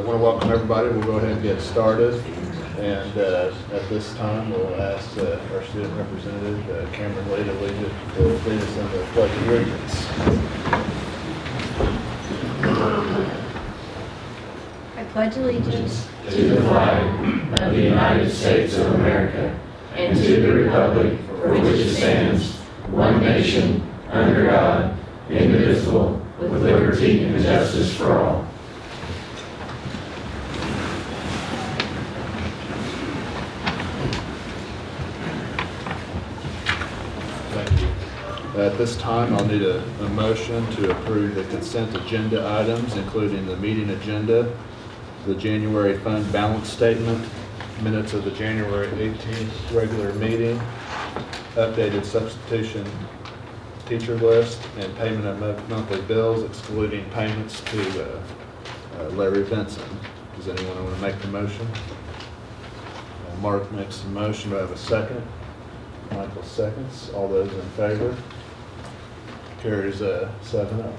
want to welcome everybody. We'll go ahead and get started. And at this time, we'll ask our student representative, Cameron Lee, to lead us in the Pledge of Allegiance. I pledge allegiance to the flag of the United States of America and to the republic for which it stands, one nation, under God, indivisible, with liberty and justice for all. Thank you. At this time, I'll need a motion to approve the consent agenda items, including the meeting agenda, the January fund balance statement, minutes of the January 18th regular meeting, updated substitution teacher list, and payment of monthly bills, excluding payments to Larry Benson. Does anyone want to make the motion? Mark makes the motion. Do I have a second? Michael seconds. All those in favor? Carries 7-0.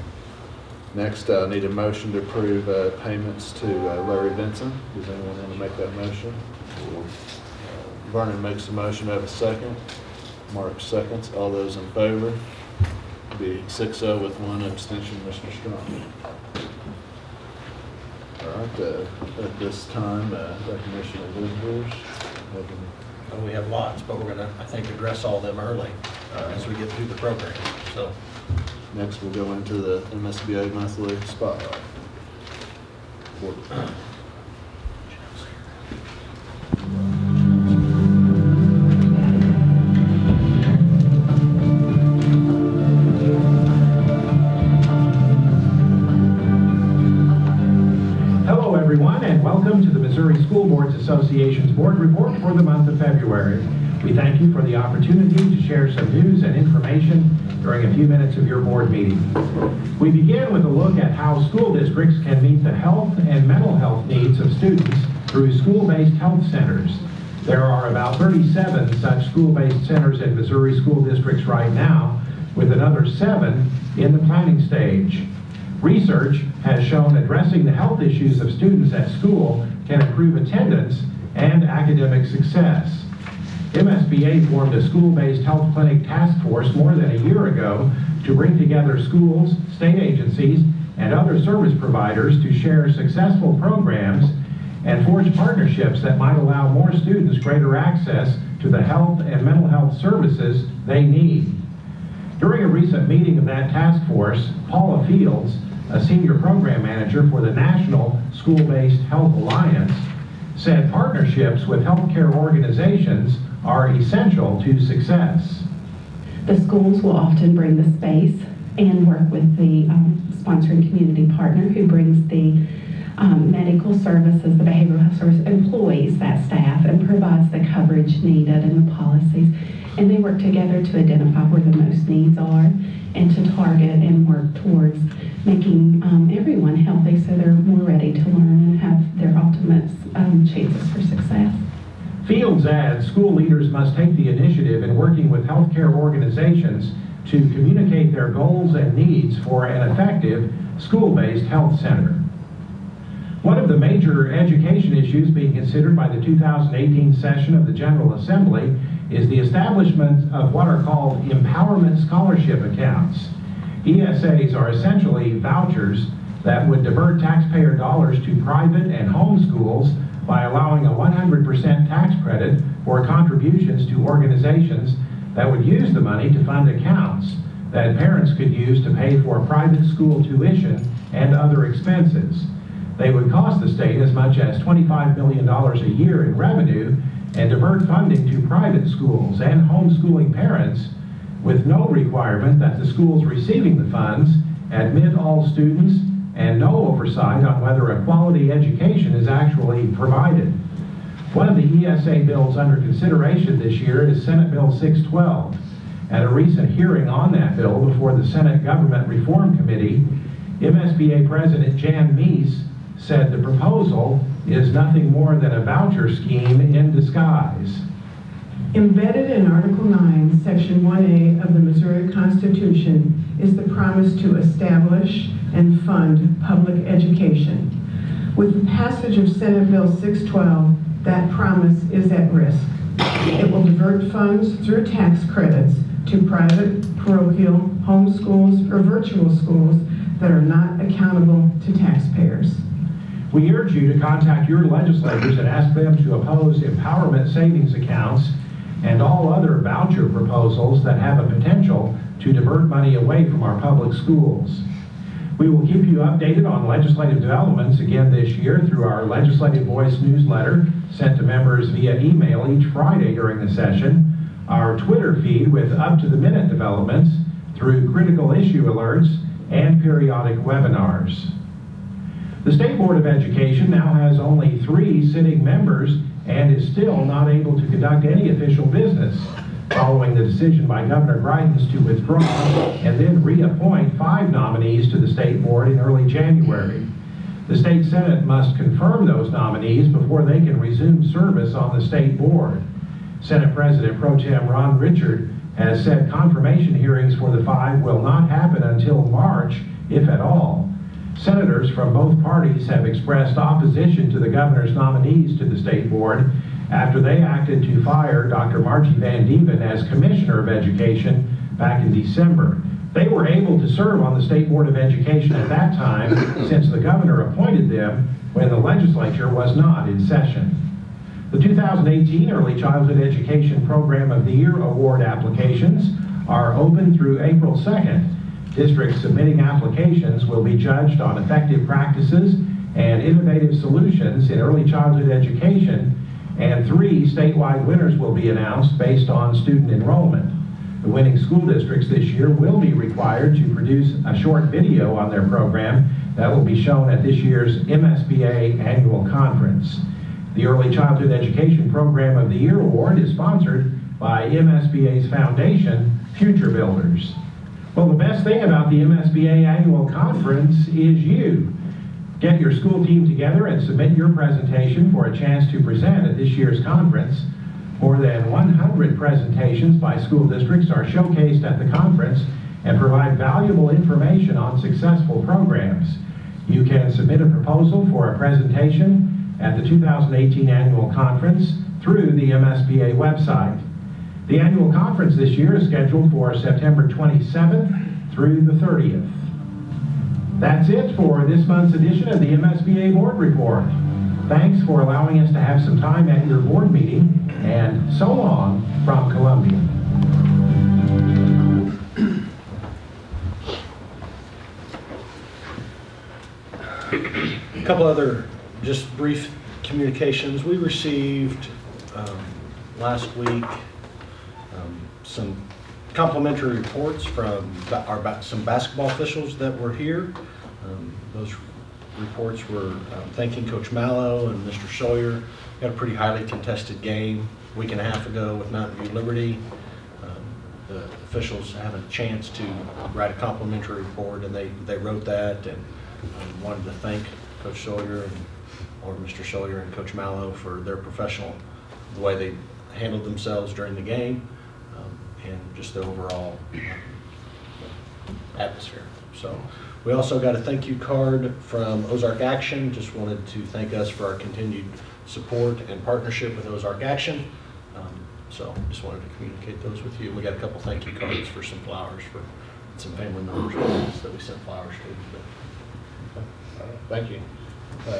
Next, I need a motion to approve payments to Larry Benson. Does anyone want to make that motion? Vernon makes the motion. Do I have a second? Mark seconds. All those in favor? Be 6-0 with one abstention, Mr. Strong. All right, at this time, recognition of visitors. Well, we have lots, but we're going to, I think, address all of them early as we get through the program. So, next, we'll go into the MSBA monthly spotlight. Hello, everyone, and welcome to the Missouri School Boards Association's board report for the month of February. We thank you for the opportunity to share some news and information during a few minutes of your board meeting. We begin with a look at how school districts can meet the health and mental health needs of students through school-based health centers. There are about 37 such school-based centers in Missouri school districts right now, with another 7 in the planning stage. Research has shown addressing the health issues of students at school can improve attendance and academic success. MSBA formed a school-based health clinic task force more than a year ago to bring together schools, state agencies, and other service providers to share successful programs and forge partnerships that might allow more students greater access to the health and mental health services they need. During a recent meeting of that task force, Paula Fields, a senior program manager for the National School-Based Health Alliance, said partnerships with healthcare organizations are essential to success. The schools will often bring the space and work with the sponsoring community partner who brings the medical services, the behavioral health service, employs that staff and provides the coverage needed and the policies. And they work together to identify where the most needs are and to target and work towards making everyone healthy so they're more ready to learn and have their ultimate chances for success. Fields adds school leaders must take the initiative in working with healthcare organizations to communicate their goals and needs for an effective school-based health center. One of the major education issues being considered by the 2018 session of the General Assembly is the establishment of what are called empowerment scholarship accounts. ESAs are essentially vouchers that would divert taxpayer dollars to private and home schools by allowing a 100% tax credit for contributions to organizations that would use the money to fund accounts that parents could use to pay for private school tuition and other expenses. They would cost the state as much as $25 million a year in revenue and divert funding to private schools and homeschooling parents with no requirement that the schools receiving the funds admit all students and no oversight on whether a quality education is actually provided. One of the ESA bills under consideration this year is Senate Bill 612. At a recent hearing on that bill before the Senate Government Reform Committee, MSBA President Jan Meese said the proposal is nothing more than a voucher scheme in disguise. Embedded in Article 9, Section 1A of the Missouri Constitution is the promise to establish and fund public education. With the passage of Senate Bill 612, that promise is at risk. It will divert funds through tax credits to private, parochial, home schools, or virtual schools that are not accountable to taxpayers. We urge you to contact your legislators and ask them to oppose empowerment savings accounts and all other voucher proposals that have a potential to divert money away from our public schools. We will keep you updated on legislative developments again this year through our Legislative Voice newsletter sent to members via email each Friday during the session, our Twitter feed with up-to-the-minute developments through critical issue alerts, and periodic webinars. The State Board of Education now has only 3 sitting members and is still not able to conduct any official business, following the decision by Governor Greitens to withdraw and then reappoint 5 nominees to the State Board in early January. The State Senate must confirm those nominees before they can resume service on the State Board. Senate President Pro Tem Ron Richard has said confirmation hearings for the 5 will not happen until March, if at all. Senators from both parties have expressed opposition to the governor's nominees to the State Board after they acted to fire Dr. Margie Van Dieven as Commissioner of Education back in December. They were able to serve on the State Board of Education at that time since the governor appointed them when the legislature was not in session. The 2018 Early Childhood Education Program of the Year Award applications are open through April 2nd. Districts submitting applications will be judged on effective practices and innovative solutions in early childhood education, and 3 statewide winners will be announced based on student enrollment. The winning school districts this year will be required to produce a short video on their program that will be shown at this year's MSBA Annual Conference. The Early Childhood Education Program of the Year Award is sponsored by MSBA's foundation, Future Builders. Well, the best thing about the MSBA Annual Conference is you. Get your school team together and submit your presentation for a chance to present at this year's conference. More than 100 presentations by school districts are showcased at the conference and provide valuable information on successful programs. You can submit a proposal for a presentation at the 2018 Annual Conference through the MSBA website. The annual conference this year is scheduled for September 27th through the 30th. That's it for this month's edition of the MSBA Board Report. Thanks for allowing us to have some time at your board meeting, and so long from Columbia. A couple other just brief communications. We received last week some complimentary reports from some basketball officials that were here. Those reports were thanking Coach Mallow and Mr. Sawyer. Got a pretty highly contested game a week and a half ago with Mountain View Liberty. The officials had a chance to write a complimentary report, and they wrote that and wanted to thank Coach Sawyer or Mr. Sawyer and Coach Mallow for their the way they handled themselves during the game, and just the overall atmosphere. So we also got a thank you card from Ozark Action. Just wanted to thank us for our continued support and partnership with Ozark Action. So just wanted to communicate those with you. We got a couple thank you cards for some flowers for some family members that we sent flowers to. All right, thank you.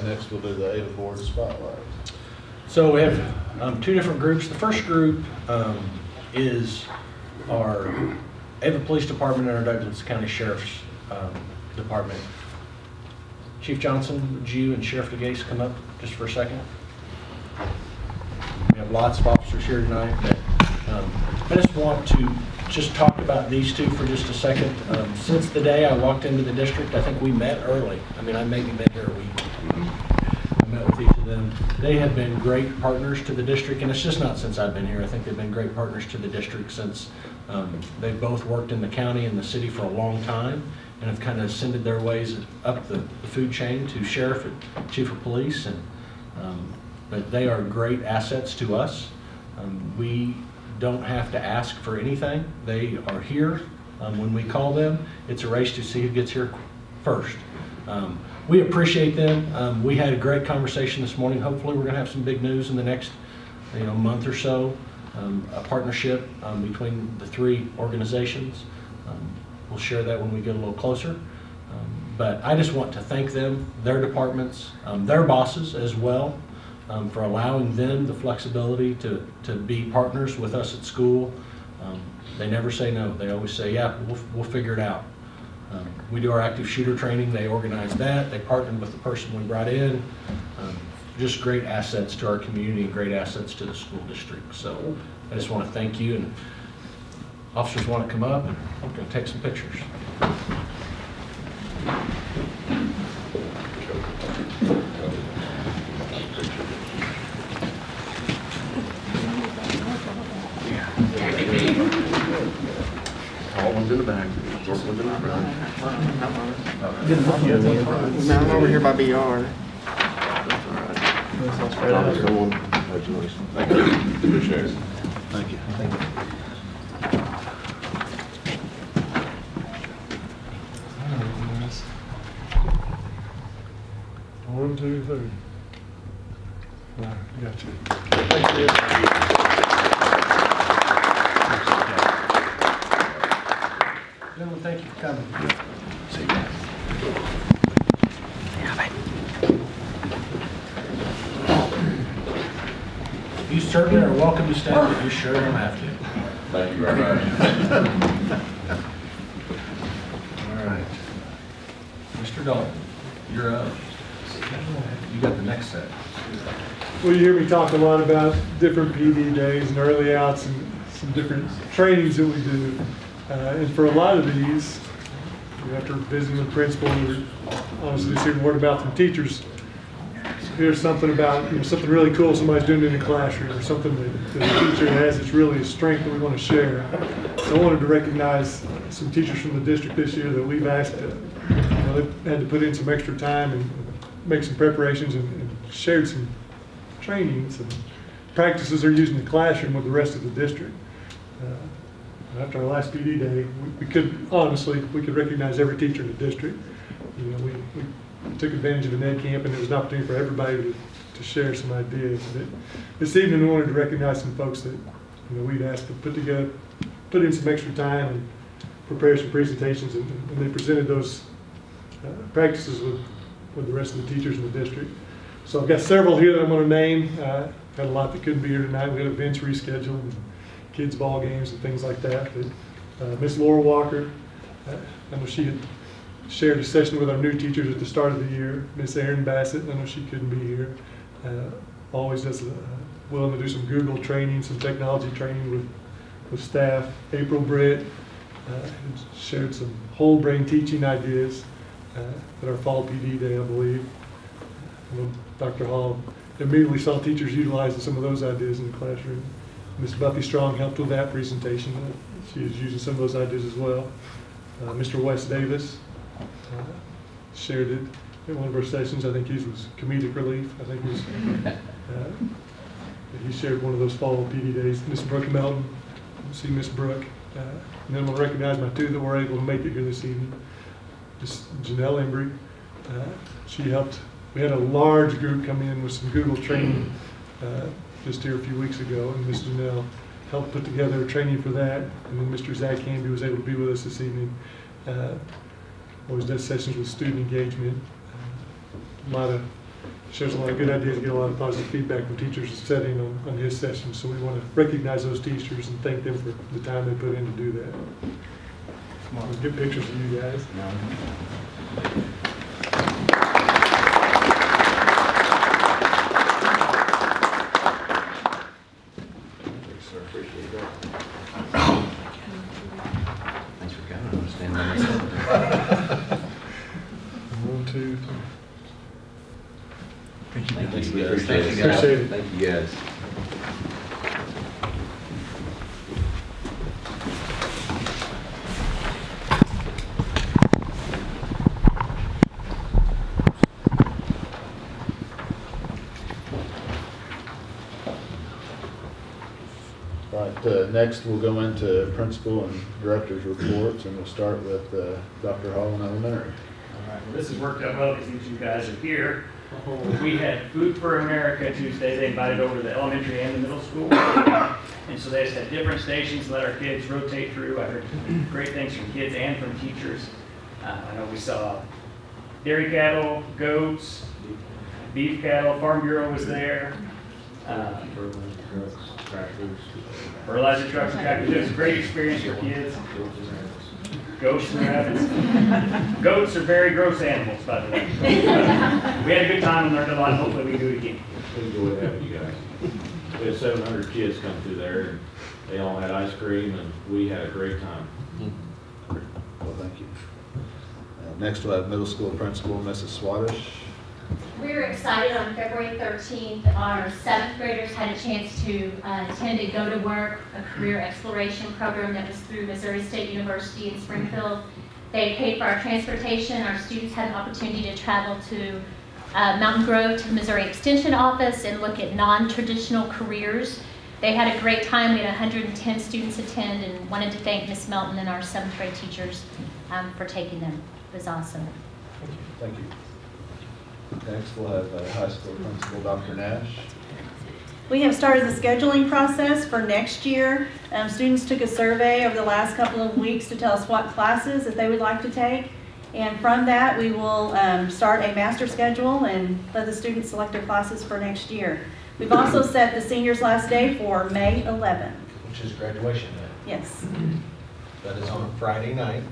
Next we'll do the Ava Board Spotlight. So we have 2 different groups. The first group is our Ava Police Department and our Douglas County Sheriff's Department. Chief Johnson, would you and Sheriff DeGase come up just for a second? We have lots of officers here tonight. I just want to talk about these 2 for just a second. Since the day I walked into the district, I think we met early. I mean, I maybe been here a week. I met with each of them. They have been great partners to the district, and it's just not since I've been here. I think they've been great partners to the district since they've both worked in the county and the city for a long time, and have kind of ascended their ways up the food chain to sheriff and chief of police, and but they are great assets to us. We don't have to ask for anything. They are here when we call them. It's a race to see who gets here first. we appreciate them. We had a great conversation this morning. Hopefully we're going to have some big news in the next month or so, a partnership between the three organizations. We'll share that when we get a little closer. But I just want to thank them, their departments, their bosses as well, for allowing them the flexibility to be partners with us at school. They never say no. They always say, yeah, we'll figure it out. We do our active shooter training. They organize that. They partnered with the person we brought in. Just great assets to our community and great assets to the school district. So I just want to thank you. And officers want to come up, and I'm going to take some pictures. All one's in the back, short one's in the front. No, I'm over here by BR. Someone, congratulations. Thank you. Appreciate it. Thank you. One, two, three. All right, got you. Thank you. Gentlemen, thank you for coming. See you. You certainly are welcome to stay, but you sure don't have to. Thank you very much. All right. Mr. Dalton, you're up. You got the next set. Well, you hear me talk a lot about different PD days and early outs and some different trainings that we do. And for a lot of these, after visiting with principals, or honestly just hearing word about from teachers, here's something about something really cool somebody's doing in the classroom, or something that the teacher has that's really a strength that we want to share. So I wanted to recognize some teachers from the district this year that we've asked to, they've had to put in some extra time and make some preparations and shared some trainings and practices they're using in the classroom with the rest of the district. After our last PD day, we could recognize every teacher in the district. We took advantage of an ed camp, and there was an opportunity for everybody to share some ideas. But this evening, we wanted to recognize some folks that we'd asked to put in some extra time and prepare some presentations, and they presented those practices with the rest of the teachers in the district. So I've got several here that I'm going to name. Had a lot that couldn't be here tonight. We had events rescheduled, and kids' ball games and things like that. But Miss Laura Walker, I know she had shared a session with our new teachers at the start of the year. Miss Erin Bassett, I know she couldn't be here. Always does willing to do some Google training, some technology training with staff. April Britt shared some whole brain teaching ideas at our fall PD day, I believe. Dr. Hall immediately saw teachers utilizing some of those ideas in the classroom. Ms. Buffy Strong helped with that presentation. She is using some of those ideas as well. Mr. Wes Davis shared it in one of our sessions. I think his was comedic relief. I think he shared one of those fall PD days. Ms. Brooke Melton, see Ms. Brooke. And then I'm going to recognize my two that were able to make it here this evening. Ms. Janelle Embry. She helped. We had a large group come in with some Google training just here a few weeks ago, and Ms. Janelle helped put together a training for that. And then Mr. Zach Hamby was able to be with us this evening. Always does sessions with student engagement. Shares a lot of good ideas, get a lot of positive feedback from teachers setting on his sessions. So we want to recognize those teachers and thank them for the time they put in to do that. Come on, let's get pictures of you guys. Thanks for coming. I'm standing by myself. 1, 2, 3. Thank you guys. Appreciate it. Thank you guys. All right, next we'll go into principal and director's reports, and we'll start with Dr. Hall in elementary. Well, this has worked out well because each of you guys are here. We had Food for America Tuesday. They invited over the elementary and the middle school. And so they just had different stations, let our kids rotate through. I heard great things from kids and from teachers. I know we saw dairy cattle, goats, beef cattle, Farm Bureau was there. Fertilizer trucks and tractors. It was a great experience for kids. Goats and rabbits. Goats are very gross animals, by the way. We had a good time and learned a lot. Hopefully we do it again. We enjoyed having you guys. We had 700 kids come through there, and they all had ice cream, and we had a great time. Well, thank you. Next, we'll have middle school principal, Mrs. Swadesh. We were excited on February 13th. Our 7th graders had a chance to attend a Go to Work, a career exploration program that was through Missouri State University in Springfield. They paid for our transportation. Our students had an opportunity to travel to Mountain Grove to the Missouri Extension Office and look at non-traditional careers. They had a great time. We had 110 students attend and wanted to thank Ms. Melton and our 7th grade teachers for taking them. It was awesome. Thank you. Next, we'll have high school principal, Dr. Nash. We have started the scheduling process for next year. Students took a survey over the last couple of weeks to tell us what classes that they would like to take. And from that, we will start a master schedule and let the students select their classes for next year. We've also set the seniors' last day for May 11th. Which is graduation day. Yes. That is on Friday night.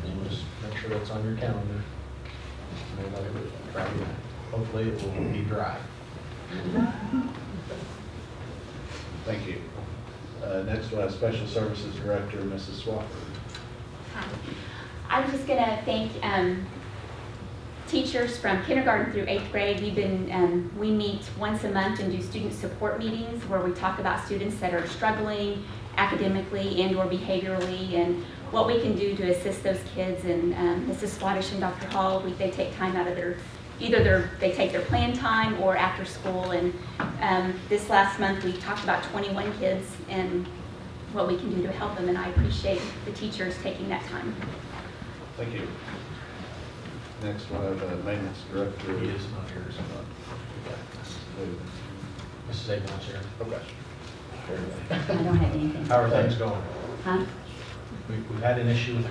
And just make sure that's on your calendar. Friday night. Hopefully it will be dry. Thank you. Next, we'll have Special Services Director, Mrs. Swafford. I'm just going to thank teachers from kindergarten through 8th grade. We meet once a month and do student support meetings where we talk about students that are struggling academically and or behaviorally and what we can do to assist those kids. And Mrs. Swadesh and Dr. Hall, they take time out of they take their planned time or after school. And this last month we talked about 21 kids and what we can do to help them, and I appreciate the teachers taking that time. Thank you. Next, we'll have Maintenance Director. He is not here, so Mrs. Avon's here. Okay. I don't have anything. How are things going? Huh? We've had an issue with a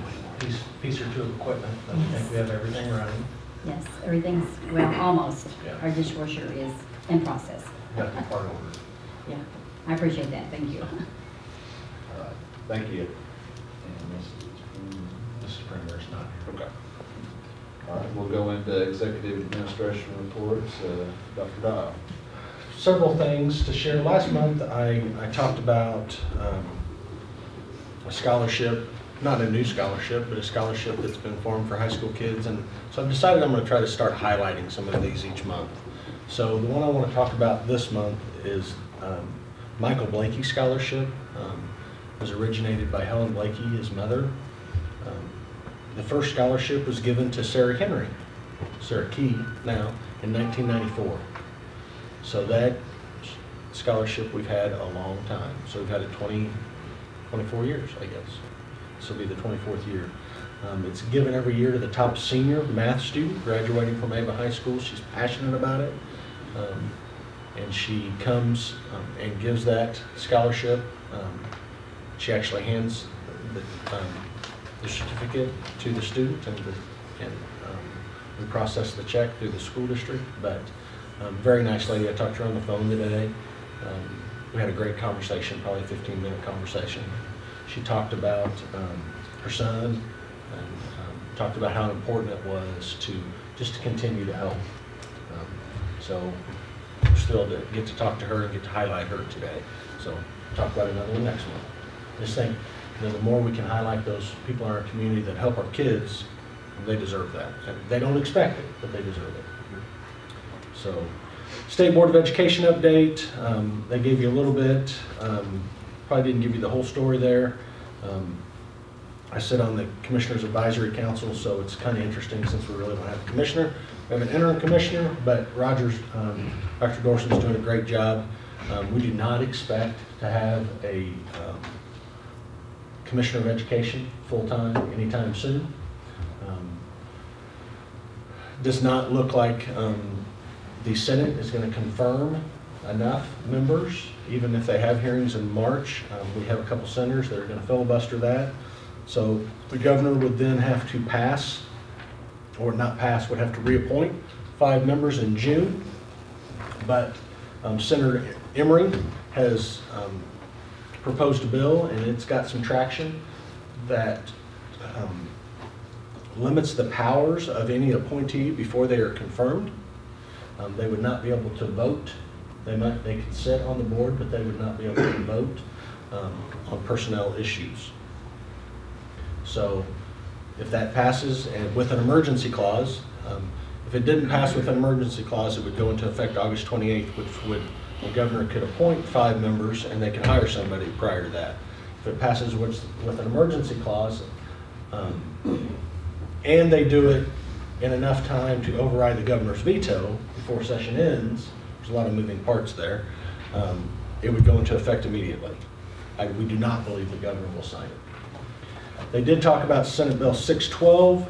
piece or two of equipment, but I think we have everything running. Yes, everything's, well, almost. Yeah. Our dishwasher is in process. Got the part ordered. Yeah, I appreciate that. Thank you. All right. Thank you. And Mrs. Primer's not here. Okay. All right, we'll go into Executive Administration reports. Dr. Dial. Several things to share. Last month, I talked about a scholarship, not a new scholarship, but a scholarship that's been formed for high school kids. And so I've decided I'm going to try to start highlighting some of these each month. So the one I want to talk about this month is Michael Blakey Scholarship. It was originated by Helen Blakey, his mother. The first scholarship was given to Sarah Key now, in 1994. So that scholarship we've had a long time. So we've had it 24 years, I guess. This will be the 24th year. It's given every year to the top senior math student graduating from Ava High School. She's passionate about it. And she comes and gives that scholarship. She actually hands the certificate to the student, and we process the check through the school district. But very nice lady. I talked to her on the phone today. We had a great conversation, probably a 15-minute conversation. She talked about her son and talked about how important it was to continue to help. So we're thrilled to get to talk to her and get to highlight her today. So talk about another one next month. Just think, the more we can highlight those people in our community that help our kids, they deserve that. And they don't expect it, but they deserve it. So, State Board of Education update. They gave you a little bit. Probably didn't give you the whole story there. I sit on the Commissioner's Advisory Council, so it's kind of interesting since we really don't have a commissioner. We have an interim commissioner, but Dr. Dorson's doing a great job. We do not expect to have a Commissioner of Education full-time anytime soon. does not look like the Senate is going to confirm enough members, even if they have hearings in March. We have a couple senators that are going to filibuster that. So the governor would then have to pass, or not pass, would have to reappoint 5 members in June. But Senator Emery has proposed a bill, and it's got some traction, that limits the powers of any appointee before they are confirmed. They would not be able to vote. They could sit on the board, but they would not be able to vote on personnel issues. So if that passes, and with an emergency clause, if it didn't pass with an emergency clause, it would go into effect August 28th, which would, the governor could appoint 5 members and they could hire somebody prior to that. If it passes with an emergency clause, and they do it in enough time to override the governor's veto before session ends, there's a lot of moving parts there, it would go into effect immediately. We do not believe the governor will sign it. They did talk about Senate Bill 612.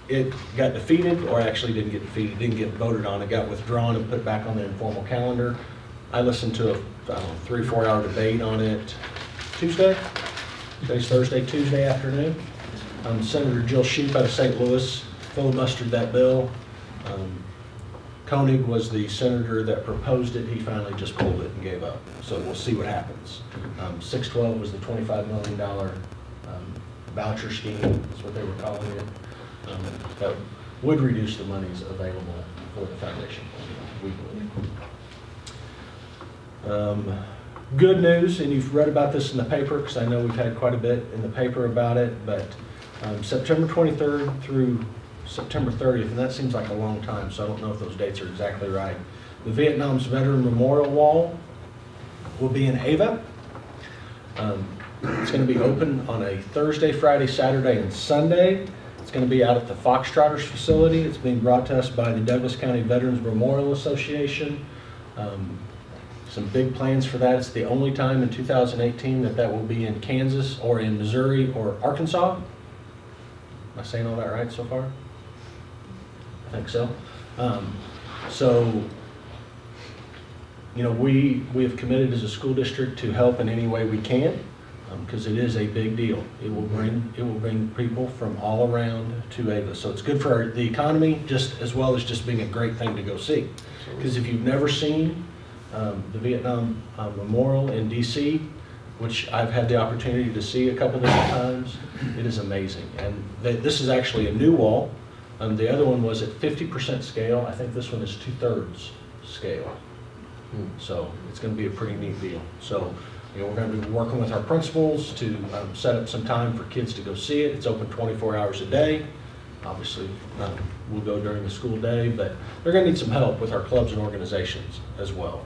It got defeated, or actually didn't get defeated, didn't get voted on. It got withdrawn and put back on the informal calendar. I listened to a 3 or 4 hour debate on it Tuesday. Today's Thursday, Tuesday afternoon. Senator Jill Sheep out of St. Louis filibustered that bill. Koenig was the senator that proposed it. He finally just pulled it and gave up. So we'll see what happens. 612 was the $25 million voucher scheme, that's what they were calling it. That would reduce the monies available for the foundation, we believe. Good news, and you've read about this in the paper, because I know we've had quite a bit in the paper about it, but September 23rd through September 30th, and that seems like a long time, so I don't know if those dates are exactly right. The Vietnam's Veteran Memorial Wall will be in Ava. It's going to be open on a Thursday, Friday, Saturday, and Sunday. It's going to be out at the Foxtrotters facility. It's being brought to us by the Douglas County Veterans Memorial Association. Some big plans for that. It's the only time in 2018 that will be in Kansas or in Missouri or Arkansas. Am I saying all that right so far? I think so. You know, we have committed as a school district to help in any way we can, because it is a big deal. It will bring people from all around to Ava. So it's good for the economy, just as well as just being a great thing to go see. Because if you've never seen the Vietnam Memorial in DC, which I've had the opportunity to see a couple different times, it is amazing. And this is actually a new wall. The other one was at 50% scale. I think this one is 2/3 scale. So it's going to be a pretty neat deal. So, you know, we're going to be working with our principals to set up some time for kids to go see it. It's open 24 hours a day. Obviously, we'll go during the school day, but they're going to need some help with our clubs and organizations as well.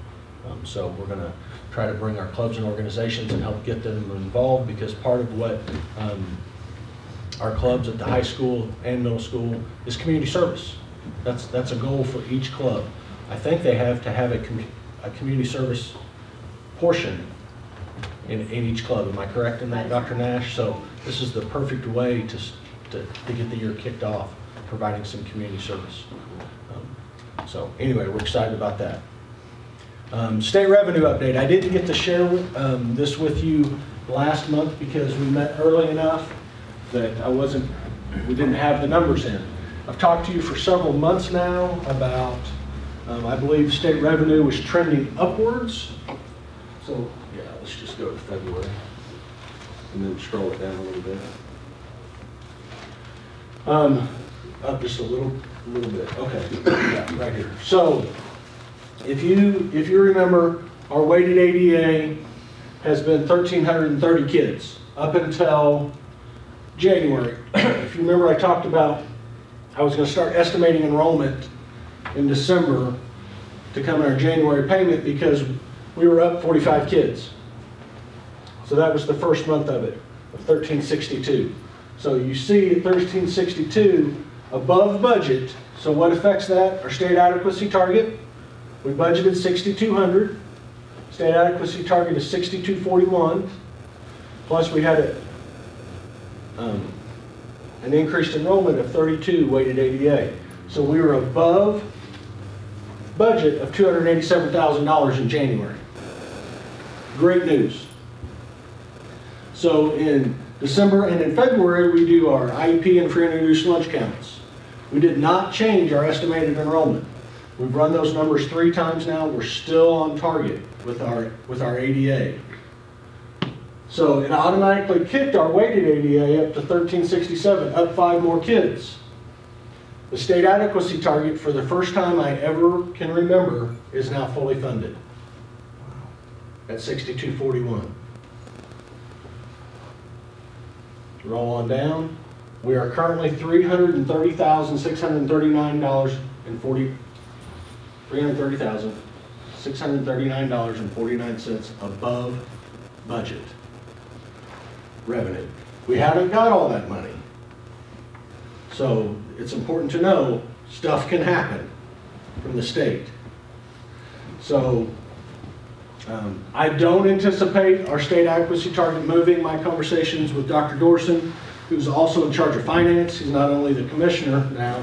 So we're going to try to bring our clubs and organizations and help get them involved, because part of what our clubs at the high school and middle school is community service. That's a goal for each club. I think they have to have a community service portion in each club. Am I correct in that, Dr. Nash? So this is the perfect way to get the year kicked off, providing some community service. So anyway, we're excited about that. State revenue update. I didn't get to share this with you last month because we met early enough that we didn't have the numbers in. I've talked to you for several months now about, I believe state revenue was trending upwards. So yeah, let's just go to February and then scroll it down a little bit. Up just a little bit. Okay, yeah, right here. So if you remember, our weighted ADA has been 1,330 kids up until January. If you remember, I talked about I was going to start estimating enrollment in December to come in our January payment, because we were up 45 kids. So that was the first month of it, of 1,362. So you see at 1,362 above budget. So what affects that? Our state adequacy target. We budgeted 6,200. State adequacy target is 6,241. Plus we had an increased enrollment of 32 weighted ADA. So we were above budget of $287,000 in January. Great news. So in December and in February, we do our IEP and free and reduced lunch counts. We did not change our estimated enrollment. We've run those numbers 3 times now. We're still on target with our ADA. So it automatically kicked our weighted ADA up to 1367, up 5 more kids. The state adequacy target, for the first time I ever can remember, is now fully funded at 6241. Roll on down. We are currently $330,639 above budget revenue. We haven't got all that money. So it's important to know stuff can happen from the state. So I don't anticipate our state adequacy target moving. My conversations with Dr. Dorson, who's also in charge of finance, he's not only the commissioner now,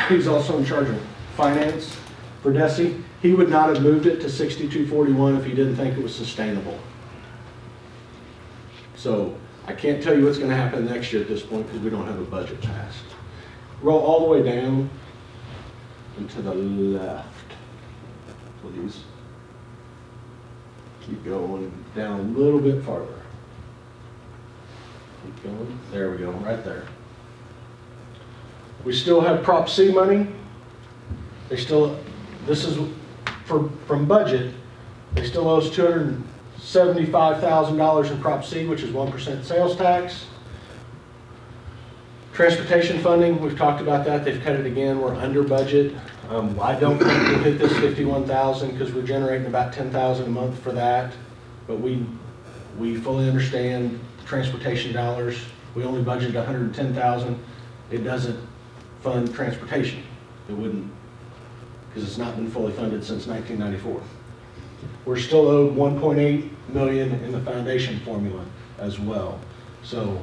he's also in charge of finance for DESE. He would not have moved it to 6241 if he didn't think it was sustainable. So I can't tell you what's going to happen next year at this point because we don't have a budget passed. Roll all the way down and to the left, please. Keep going down a little bit farther. Keep going. There we go, right there. We still have Prop C money. They still, this is from budget, they still owe us $275,000 in Prop C, which is 1% sales tax. Transportation funding, we've talked about that. They've cut it again. We're under budget. I don't think we'll hit this 51,000 because we're generating about 10,000 a month for that. But we fully understand transportation dollars. We only budgeted 110,000. It doesn't fund transportation. It wouldn't, because it's not been fully funded since 1994. We're still owed 1.8 million in the foundation formula as well. So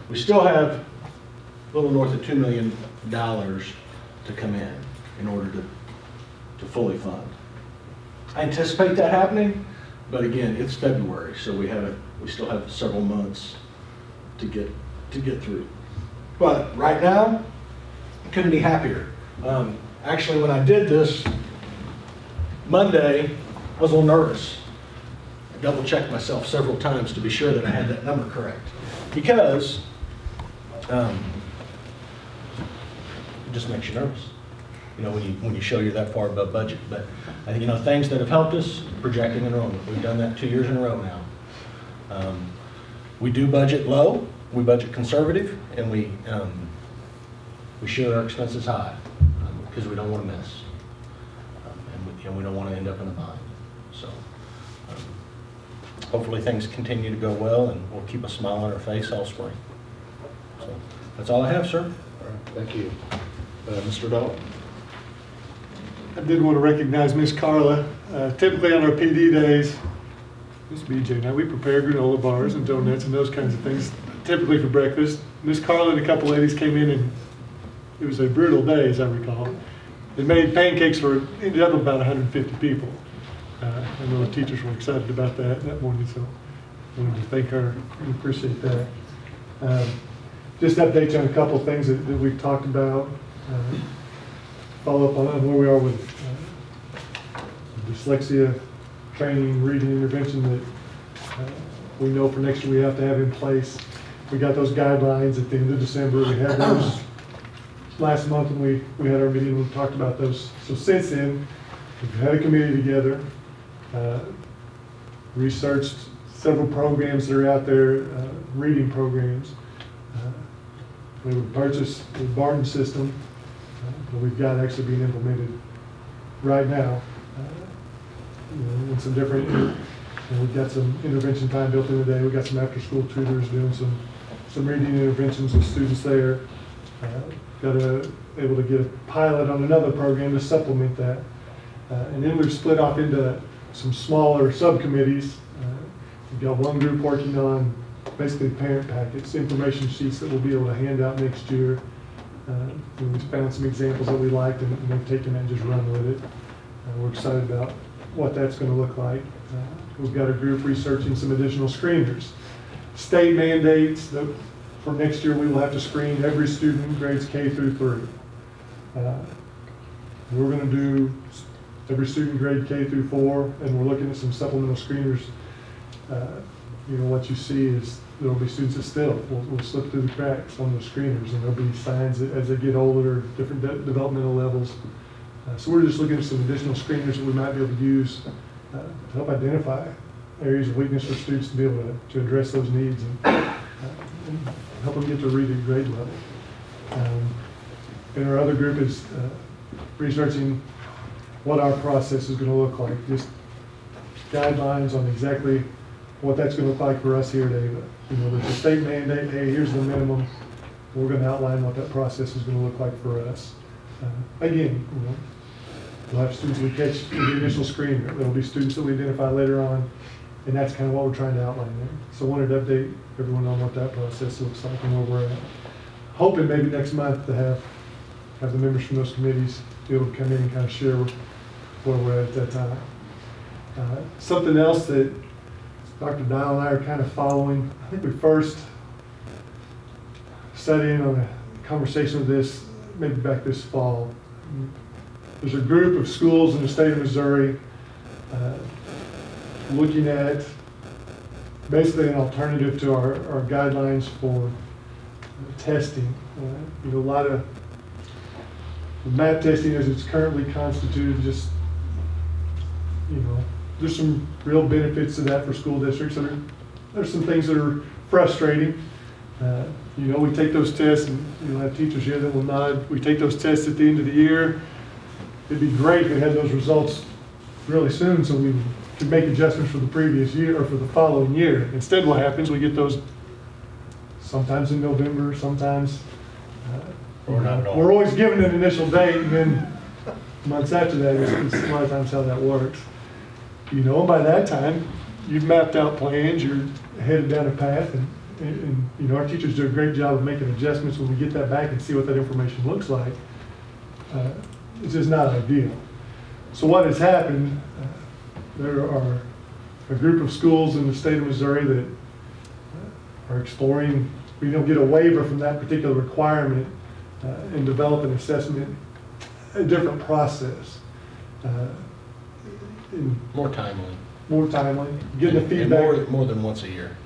we still have a little north of $2 million to come in order to fully fund. I anticipate that happening, but again, it's February, so we still have several months to get through. But right now, I couldn't be happier. Actually, when I did this Monday, I was a little nervous. I double-checked myself several times to be sure that I had that number correct, because it just makes you nervous, you know, when you show you're that far above budget. But I think, you know, things that have helped us, projecting enrollment. We've done that 2 years in a row now. We do budget low, we budget conservative, and we show our expenses high because we don't want to miss, and we don't want to end up in a bind. So hopefully things continue to go well, and we'll keep a smile on our face all spring. So that's all I have, sir. All right, thank you. Mr. Dalton? I did want to recognize Miss Carla. Typically on our PD days, Miss BJ, now we prepare granola bars and donuts and those kinds of things, typically for breakfast. Miss Carla and a couple ladies came in, and it was a brutal day, as I recall. They made pancakes for, ended up about 150 people. I know the teachers were excited about that morning, so I wanted to thank her. We appreciate that. Just updates on a couple of things that we've talked about. Follow up on where we are with dyslexia training, reading intervention that we know for next year we have to have in place. We got those guidelines at the end of December. We had those last month when we had our meeting. We talked about those. So since then, we've had a committee together, researched several programs that are out there, reading programs. We would purchase the Barton system that we've got actually being implemented right now. And some different, we've got some intervention time built in today. We've got some after-school tutors doing some reading interventions with students there. Able to get a pilot on another program to supplement that. And then we've split off into some smaller subcommittees. We've got one group working on basically parent packets, information sheets that we'll be able to hand out next year. We found some examples that we liked, and they've taken that and just run with it. We're excited about what that's going to look like. We've got a group researching some additional screeners. State mandates that for next year we will have to screen every student in grades K through 3. We're going to do every student grade K through 4, and we're looking at some supplemental screeners. What you see is there will be students that still will slip through the cracks on those screeners, and there'll be signs that as they get older, different developmental levels. So we're just looking at some additional screeners that we might be able to use to help identify areas of weakness for students to be able to address those needs and help them get to read at grade level. And our other group is researching what our process is going to look like, just guidelines on exactly what that's going to look like for us here at AVA. There's a state mandate, hey, here's the minimum. We're going to outline what that process is going to look like for us. Again, we'll have students we catch in the initial screen. There will be students that we identify later on, and that's kind of what we're trying to outline there. So I wanted to update everyone on what that process looks like and where we're at. Hoping maybe next month to have the members from those committees be able to come in and kind of share where we're at that time. Something else that Dr. Dial and I are kind of following, I think we first sat in on a conversation with this maybe back this fall. There's a group of schools in the state of Missouri looking at basically an alternative to our guidelines for testing. A lot of MAP testing as it's currently constituted, just, there's some real benefits to that for school districts. There's some things that are frustrating. We take those tests, and you'll have teachers here that will nod. We take those tests at the end of the year. It'd be great if we had those results really soon so we could make adjustments for the previous year or for the following year. Instead, what happens, we get those sometimes in November, sometimes or not at all. We're always given an initial date, and then months after that is a lot of times how that works. By that time, you've mapped out plans, you're headed down a path, and our teachers do a great job of making adjustments when we get that back and see what that information looks like. It's just not ideal. So what has happened, there are a group of schools in the state of Missouri that are exploring, we don't get a waiver from that particular requirement and develop an assessment, a different process. More timely. More timely, getting the feedback. And more than once a year.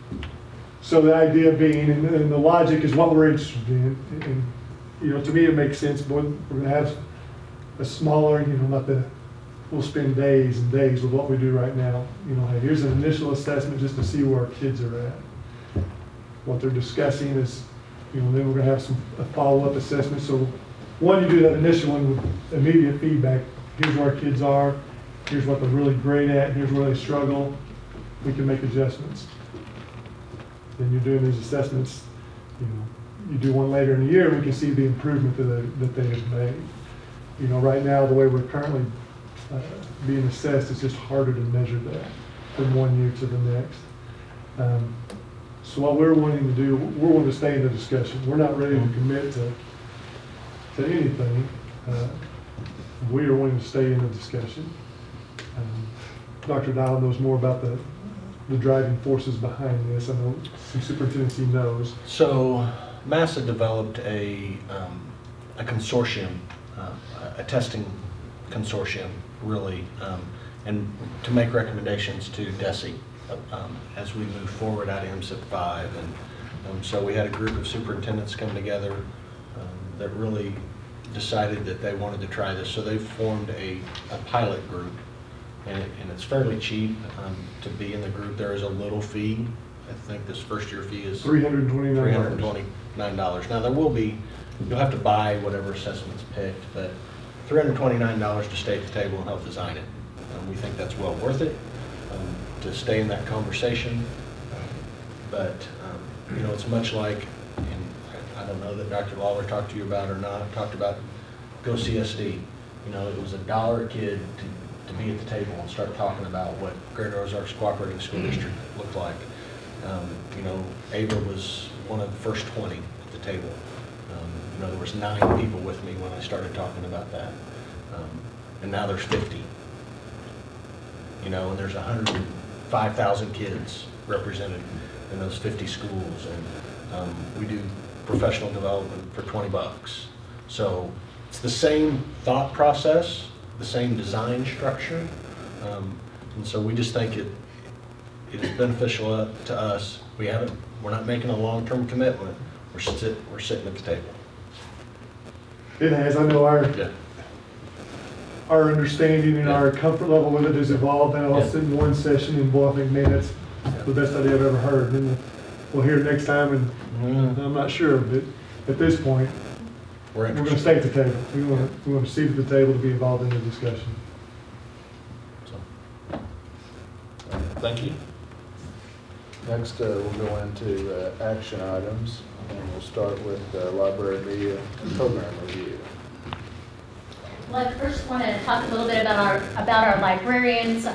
So the idea being, and the logic is what we're interested in, and to me it makes sense, but we're going to have a smaller, we'll spend days and days with what we do right now. Hey, here's an initial assessment just to see where our kids are at. What they're discussing is, then we're going to have a follow-up assessment. So one, you do that initial one with immediate feedback. Here's where our kids are. Here's what they're really great at. Here's where they struggle. We can make adjustments. Then you're doing these assessments. You do one later in the year, and we can see the improvement that they have made. Right now, the way we're currently being assessed, it's just harder to measure that from one year to the next. So what we're wanting to do, we're wanting to stay in the discussion. We're not ready to commit to anything. We are wanting to stay in the discussion. Dr. Dial knows more about the driving forces behind this. I know some superintendents he knows. So MASA developed a consortium, a testing consortium, really, and to make recommendations to DESE as we move forward out of MSIP 5. And so we had a group of superintendents come together that really decided that they wanted to try this. So they formed a pilot group, and it's fairly cheap to be in the group. There is a little fee. I think this first year fee is $329. Now there will be, you'll have to buy whatever assessment's picked, but $329 to stay at the table and help design it. We think that's well worth it to stay in that conversation. But it's much like, and I don't know that Dr. Lawler talked to you about or not, talked about GoCSD. It was $1 a kid to be at the table and start talking about what Greater Ozarks Cooperating School District looked like. You know, Ava was one of the first 20 at the table. You know, there was 9 people with me when I started talking about that. And now there's 50. You know, and there's 105,000 kids represented in those 50 schools. And we do professional development for 20 bucks. So it's the same thought process, the same design structure. And so we just think it is beneficial to us. We're not making a long-term commitment. We're sitting at the table. It has. I know our understanding and our comfort level with it has evolved. And I'll sit in one session and boy, I think, man, that's the best idea I've ever heard. And we'll hear it next time, and I'm not sure, but at this point, we're going to stay at the table. We want to sit at the table to be involved in the discussion. So, thank you. Next, we'll go into action items, and we'll start with library media program review. Well, I first want to talk a little bit about our librarians.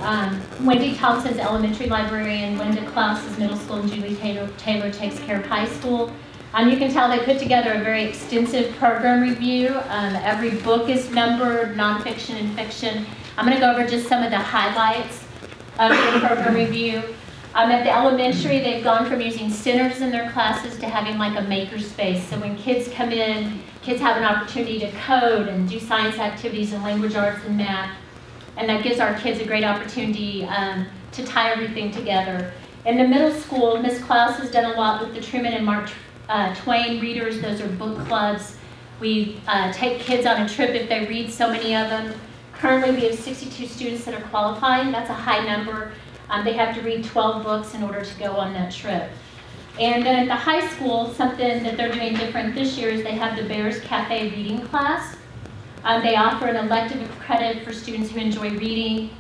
Wendy Thompson's elementary librarian, Linda Klaus is middle school, and Julie Taylor takes care of high school. You can tell they put together a very extensive program review. Every book is numbered, nonfiction and fiction. I'm going to go over just some of the highlights of the program review. At the elementary, they've gone from using centers in their classes to having like a maker space. So when kids come in, kids have an opportunity to code and do science activities and language arts and math. And that gives our kids a great opportunity to tie everything together. In the middle school, Ms. Klaus has done a lot with the Truman and Mark Twain readers. Those are book clubs. We take kids on a trip if they read so many of them. Currently, we have 62 students that are qualifying. That's a high number. They have to read 12 books in order to go on that trip. And then at the high school, something that they're doing different this year is they have the Bears Cafe reading class. They offer an elective credit for students who enjoy reading.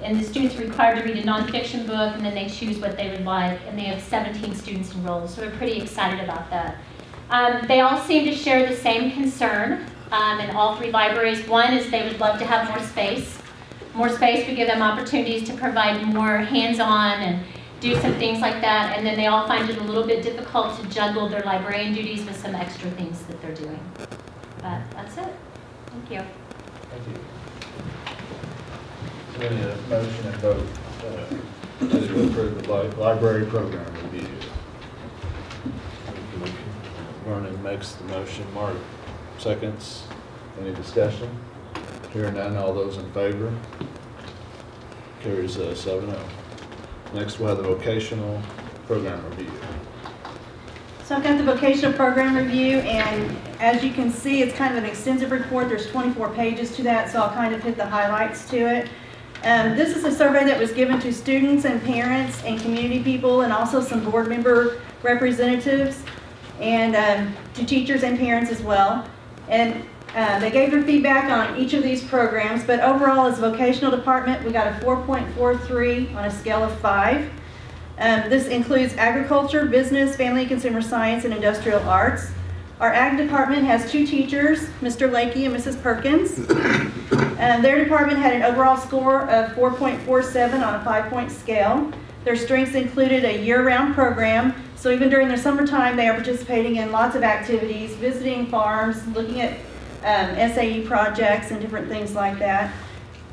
And the students are required to read a nonfiction book, and then they choose what they would like. And they have 17 students enrolled, so we're pretty excited about that. They all seem to share the same concern in all 3 libraries. One is they would love to have more space. More space would give them opportunities to provide more hands-on and do some things like that. And then they all find it a little bit difficult to juggle their librarian duties with some extra things that they're doing. But that's it. Thank you. Thank you. So we need a motion and vote to approve the library program review. Vernon makes the motion. Mark seconds. Any discussion? Hearing none, all those in favor? Carries 7-0. Next, we'll have the vocational program review. So I've got the vocational program review, and as you can see, it's kind of an extensive report. There's 24 pages to that, so I'll kind of hit the highlights to it. This is a survey that was given to students and parents and community people, and also some board member representatives, and to teachers and parents as well. And they gave their feedback on each of these programs, but overall as a vocational department, we got a 4.43 on a scale of 5. This includes agriculture, business, family and consumer science, and industrial arts. Our ag department has 2 teachers, Mr. Lakey and Mrs. Perkins. Their department had an overall score of 4.47 on a 5-point scale. Their strengths included a year-round program, so even during their summertime, they are participating in lots of activities, visiting farms, looking at SAE projects and different things like that.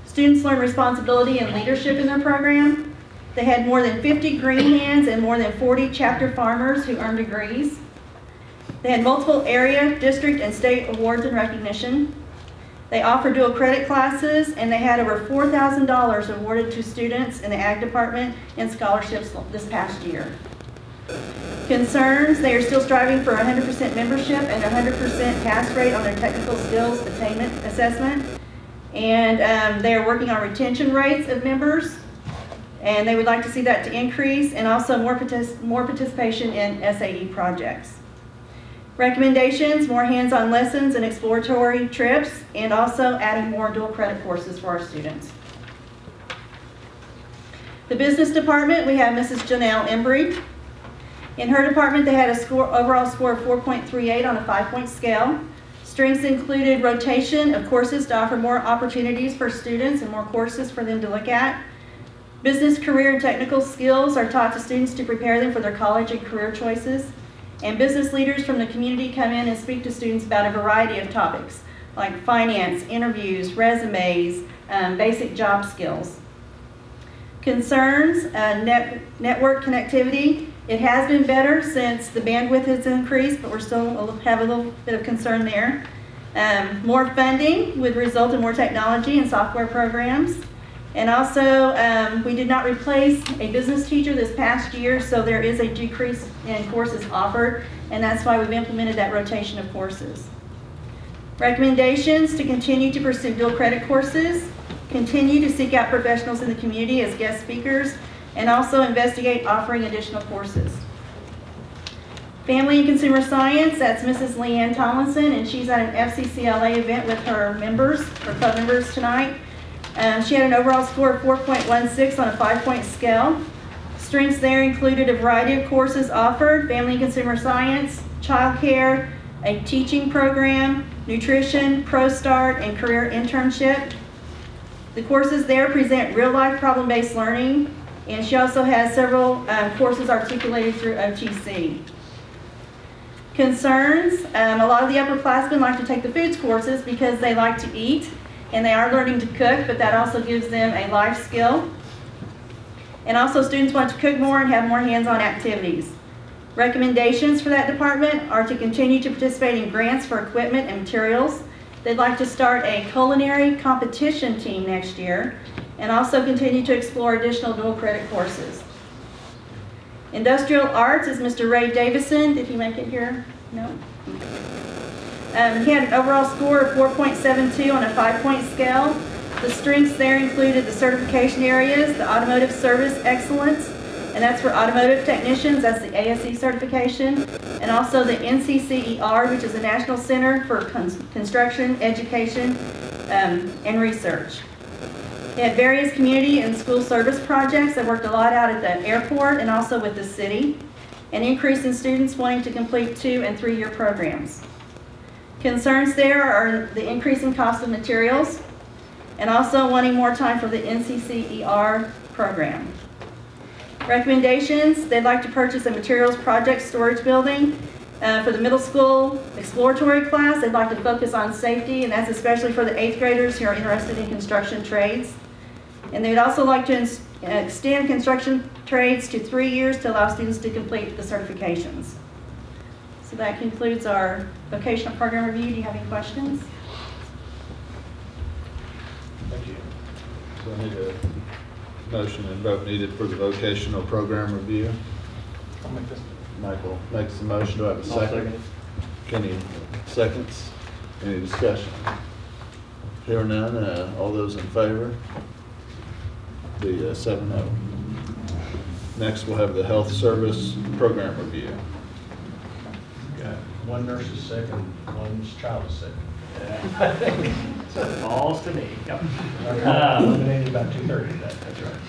Students learn responsibility and leadership in their program. They had more than 50 green hands and more than 40 chapter farmers who earned degrees. They had multiple area, district, and state awards and recognition. They offered dual credit classes, and they had over $4,000 awarded to students in the ag department in scholarships this past year. Concerns: they are still striving for 100% membership and 100% pass rate on their technical skills attainment assessment. And they are working on retention rates of members, and they would like to see that to increase, and also more participation in SAE projects. Recommendations: more hands-on lessons and exploratory trips, and also adding more dual credit courses for our students. The business department, we have Mrs. Janelle Embry. In her department, they had a overall score of 4.38 on a 5-point scale. Strengths included rotation of courses to offer more opportunities for students and more courses for them to look at. Business, career, and technical skills are taught to students to prepare them for their college and career choices. And business leaders from the community come in and speak to students about a variety of topics, like finance, interviews, resumes, basic job skills. Concerns, network connectivity. It has been better since the bandwidth has increased, but we're still have a little bit of concern there. More funding would result in more technology and software programs. And also, we did not replace a business teacher this past year, so there is a decrease in courses offered, and that's why we've implemented that rotation of courses. Recommendations: to continue to pursue dual credit courses, continue to seek out professionals in the community as guest speakers, and also investigate offering additional courses. Family and Consumer Science, that's Mrs. Leanne Tomlinson, and she's at an FCCLA event with her members, her club members tonight. She had an overall score of 4.16 on a 5-point scale. Strengths there included a variety of courses offered: Family and Consumer Science, childcare, a teaching program, nutrition, ProStart, and career internship. The courses there present real-life problem-based learning, and she also has several courses articulated through OTC. Concerns: a lot of the upperclassmen like to take the foods courses because they like to eat, and they are learning to cook, but that also gives them a life skill. And also, students want to cook more and have more hands-on activities. Recommendations for that department are to continue to participate in grants for equipment and materials. They'd like to start a culinary competition team next year, and also continue to explore additional dual credit courses. Industrial Arts is Mr. Ray Davison. Did he make it here? No? He had an overall score of 4.72 on a 5-point scale. The strengths there included the certification areas, the Automotive Service Excellence, and that's for automotive technicians, that's the ASE certification, and also the NCCER, which is the National Center for Construction, Education, and Research. They had various community and school service projects that worked a lot out at the airport and also with the city, an increase in students wanting to complete 2- and 3-year programs. Concerns there are the increasing cost of materials and also wanting more time for the NCCER program. Recommendations: they'd like to purchase a materials project storage building. For the middle school exploratory class, they'd like to focus on safety, and that's especially for the 8th graders who are interested in construction trades. And they'd also like to extend construction trades to 3 years to allow students to complete the certifications. So that concludes our vocational program review. Do you have any questions? Thank you. So I need a motion and vote needed for the vocational program review. I'll make this. Michael makes the motion. Do I have a second? Kenny seconds. Any discussion? Hearing none, all those in favor? The 7-0. Next, we'll have the health service program review. Got one nurse is sick and one's child is sick. So it falls to me. Yep. Eliminated about 2:30. That's right.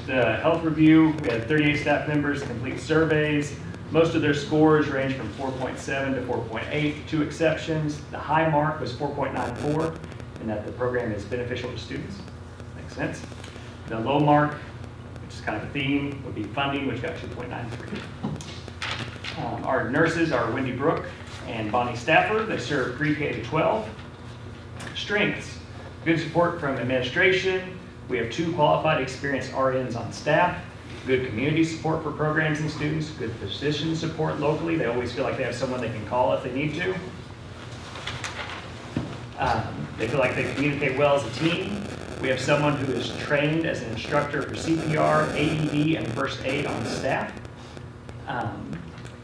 The health review, we had 38 staff members complete surveys. Most of their scores range from 4.7 to 4.8, 2 exceptions. The high mark was 4.94, and that the program is beneficial to students. Makes sense. The low mark, which is kind of a theme, would be funding, which got 2.93. Our nurses are Wendy Brook and Bonnie Stafford. They serve pre-K to 12. Strengths: good support from administration. We have 2 qualified experienced RNs on staff. Good community support for programs and students. Good physician support locally. They always feel like they have someone they can call if they need to. They feel like they communicate well as a team. We have someone who is trained as an instructor for CPR, AED, and first aid on staff.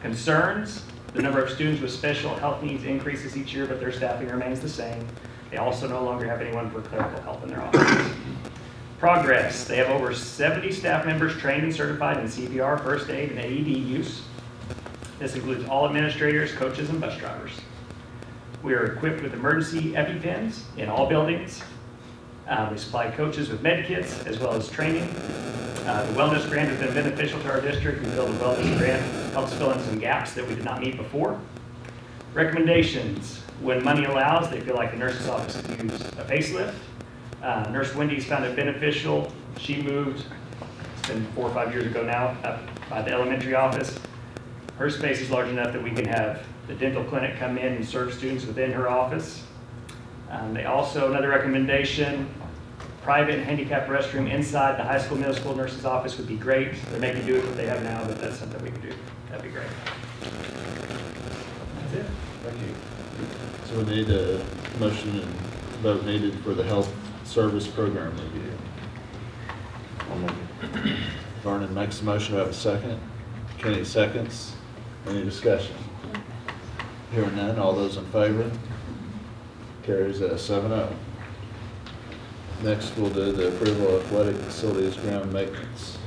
Concerns: the number of students with special health needs increases each year, but their staffing remains the same. They also no longer have anyone for clerical help in their offices. Progress: they have over 70 staff members trained and certified in CPR, first aid, and AED use. This includes all administrators, coaches, and bus drivers. We are equipped with emergency EpiPens in all buildings. We supply coaches with med kits as well as training. The wellness grant has been beneficial to our district. We feel the wellness grant helps fill in some gaps that we did not meet before. Recommendations: when money allows, they feel like the nurse's office could use a facelift. Nurse Wendy's found it beneficial She moved, it's been 4 or 5 years ago now, up by the elementary office. Her space is large enough that we can have the dental clinic come in and serve students within her office. They also, another recommendation, private handicapped restroom inside the high school, middle school nurse's office would be great. They're making do with what they have now, but that's something we can do. That'd be great. That's it. Thank you. So we need a motion and vote needed for the health service program review. Vernon makes a motion. Do I have a second? Kenny seconds. Any discussion? Hearing none. All those in favor? Carries 7-0. Next, we'll do the approval of athletic facilities ground maintenance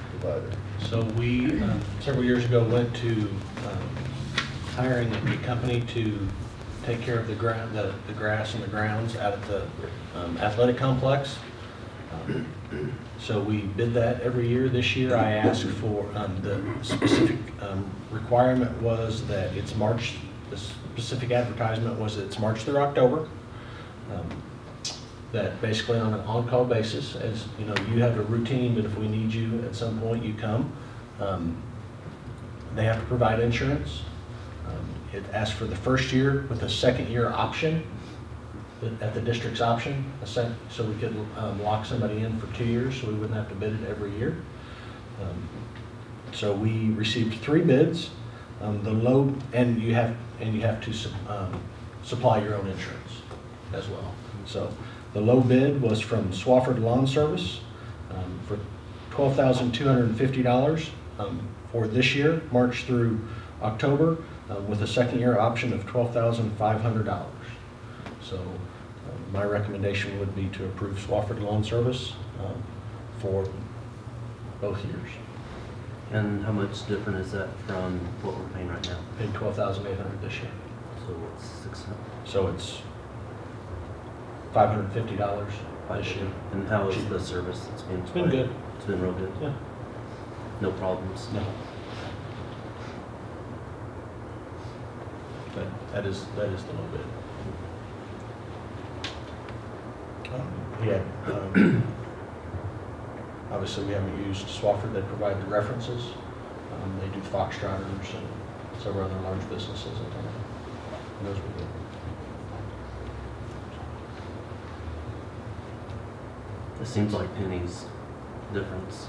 provider. So we, several years ago, went to hiring a company to take care of the grass and the grounds out at the athletic complex. So we bid that every year. This year I asked for, the specific requirement was that it's March, the specific advertisement was that it's March through October. That basically on an on-call basis, as you know, you have a routine, but if we need you at some point, you come. They have to provide insurance. It asks for the first year with a second year option, at the district's option, so we could lock somebody in for 2 years, so we wouldn't have to bid it every year. So we received 3 bids. The low, and you have to supply your own insurance as well. So the low bid was from Swafford Lawn Service for $12,250 for this year, March through October, with a second year option of $12,500. So my recommendation would be to approve Swafford Lawn Service for both years. And how much different is that from what we're paying right now? Paid $12,800 this year. So what's 600? So it's $550 this year. And how is the service? It's been good. It's been real good. Yeah. No problems. No. But that is the low bid. Obviously we haven't used Swafford. They provide the references. They do Foxtrotters and several other large businesses in town. And those were good. It seems like pennies difference.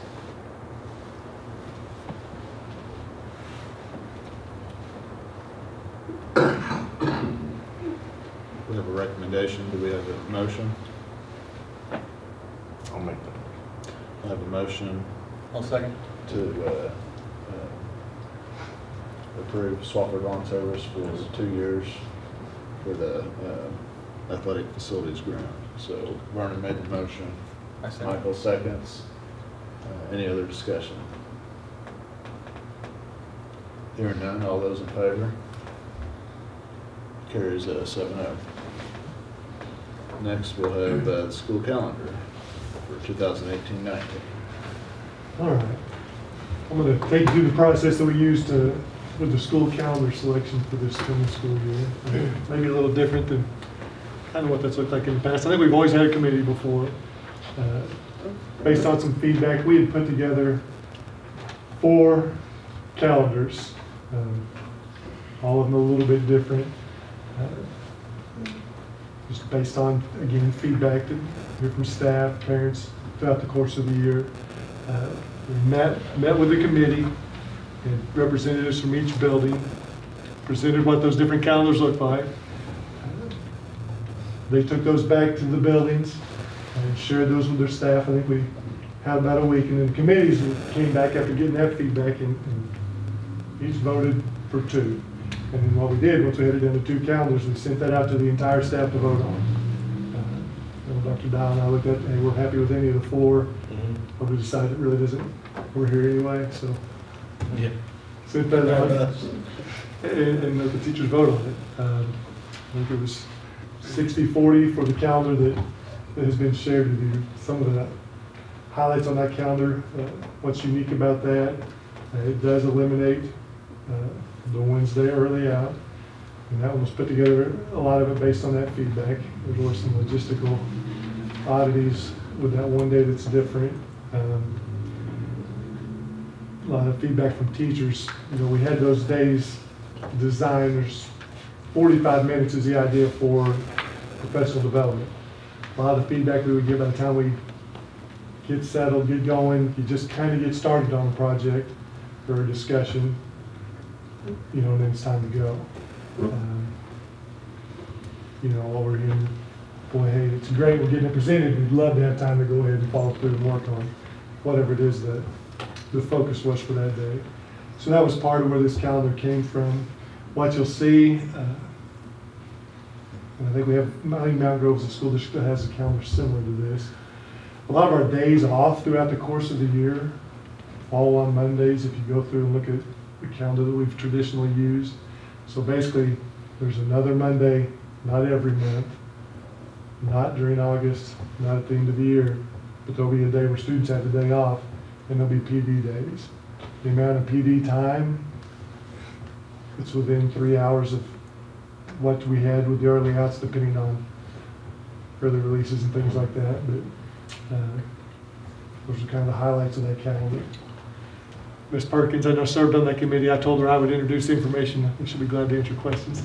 We have a recommendation. Do we have a motion? I'll make that. I have a motion. I'll second. To approve Swafford Lawn Service for 2 years for the athletic facilities ground. So Vernon made the motion. Michael seconds. Any other discussion? Hearing none, all those in favor? Carries 7-0. Next, we'll have the school calendar for 2018-19. All right. I'm going to take you through the process that we used with the school calendar selection for this coming school year. Maybe a little different than kind of what that's looked like in the past. I think we've always had a committee before. Based on some feedback, we had put together 4 calendars. All of them a little bit different. Just based on, again, feedback that we hear from staff, parents throughout the course of the year. We met with the committee and representatives from each building, presented what those different calendars look like. They took those back to the buildings and shared those with their staff. I think we had about a week, and then the committees came back after getting that feedback and each voted for 2. And then what we did, once we had it into 2 calendars, we sent that out to the entire staff to vote on. Dr. Dial and I looked at, hey, we're happy with any of the 4, but we decided it really doesn't, we're here anyway, so. Yeah. Sent that out, and let the teachers vote on it. I think it was 60-40 for the calendar that has been shared with you. Some of the highlights on that calendar, what's unique about that, it does eliminate the Wednesday early out. And that one was put together, a lot of it based on that feedback. There were some logistical oddities with that one day that's different. A lot of feedback from teachers. You know, we had those days designed. There's 45 minutes is the idea for professional development. A lot of the feedback we would get by the time we get settled, get going, you just kind of get started on the project or a discussion, you know, and then it's time to go. You know, while we're here, boy, hey, it's great, we're getting it presented. We'd love to have time to go ahead and follow through and work on whatever it is that the focus was for that day. So that was part of where this calendar came from. What you'll see, and I think we have, I think Mount Grove's a school district that has a calendar similar to this. A lot of our days off throughout the course of the year fall on Mondays if you go through and look at the calendar that we've traditionally used. So basically, there's another Monday, not every month, not during August, not at the end of the year, but there'll be a day where students have the day off, and there'll be PD days. The amount of PD time, it's within 3 hours of what we had with the early outs, depending on early releases and things like that. But those are kind of the highlights of that calendar. Ms. Perkins, I know served on that committee. I told her I would introduce the information. I think she'll be glad to answer questions.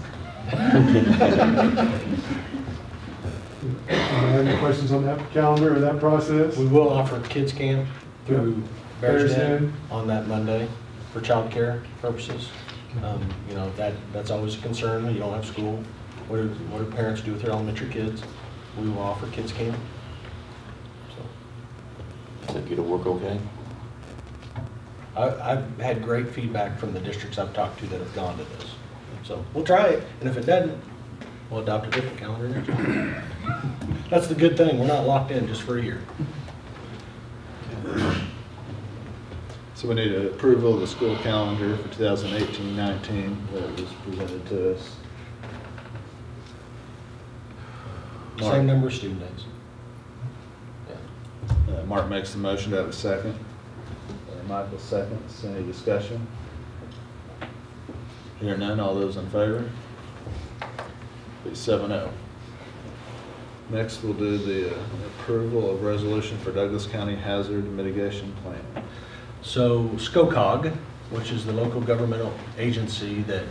Any questions on that calendar or that process? We will offer kids camp through Bears Den on that Monday for child care purposes. You know, that's always a concern when you don't have school. What do parents do with their elementary kids? We will offer kids camp. So it'll work okay? I've had great feedback from the districts I've talked to that have gone to this. So we'll try it, and if it doesn't, we'll adopt a different calendar next time. That's the good thing. We're not locked in just for a year. So we need approval of the school calendar for 2018-19 that was presented to us. Mark. Same number of student days. Mark makes the motion. To have a second. Michael seconds. Any discussion? Hearing none. All those in favor? Be 7-0. Next, we'll do the approval of resolution for Douglas County Hazard Mitigation Plan. So SCOCOG, which is the local governmental agency that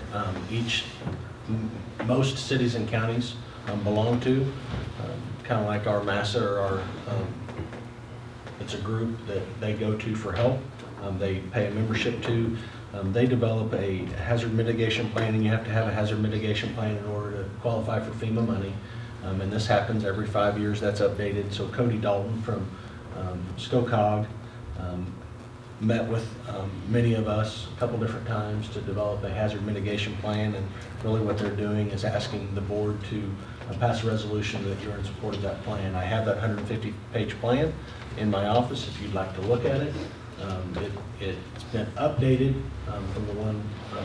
most cities and counties belong to, kind of like our MASA or our, it's a group that they go to for help. They pay a membership to. They develop a hazard mitigation plan, and you have to have a hazard mitigation plan in order to qualify for FEMA money. And this happens every 5 years. That's updated. So Cody Dalton from SCOCOG met with many of us a couple different times to develop a hazard mitigation plan, and really what they're doing is asking the board to pass a resolution that you're in support of that plan. I have that 150-page plan in my office if you'd like to look at it. It's been updated from the one